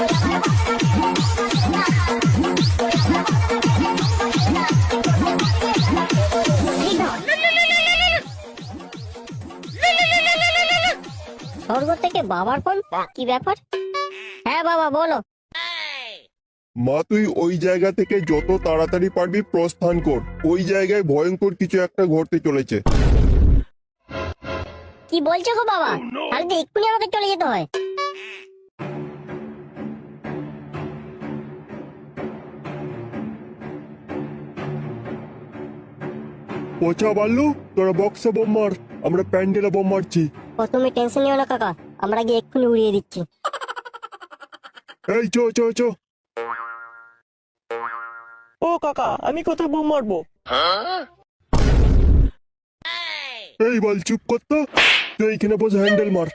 স্বর্গ থেকে বাবার ফোন, কি ব্যাপার? হ্যাঁ বাবা বলো। মা, তুই ওই জায়গা থেকে যত তাড়াতাড়ি পারবি প্রস্থান কর। ওই জায়গায় ভয়ঙ্কর কিছু একটা ঘটতে চলেছে। কি বলছো গো বাবা? তাহলে তো এক্ষুনি আমাকে চলে যেতে হয়। পচা বাল্লু, তোরা বক্সে বোম মার, আমরা প্যান্ডেলে বোম মারছি। ও তুমি টেনশন নিও না কাকা, আমরা গিয়ে এক্ষুনি উড়িয়ে দিচ্ছি। এই চো চো চো। ও কাকা, আমি কোথায় বোম মারবো? এই বল, চুপ কর তো। তুই এইখানে বসে হ্যান্ডেল মার।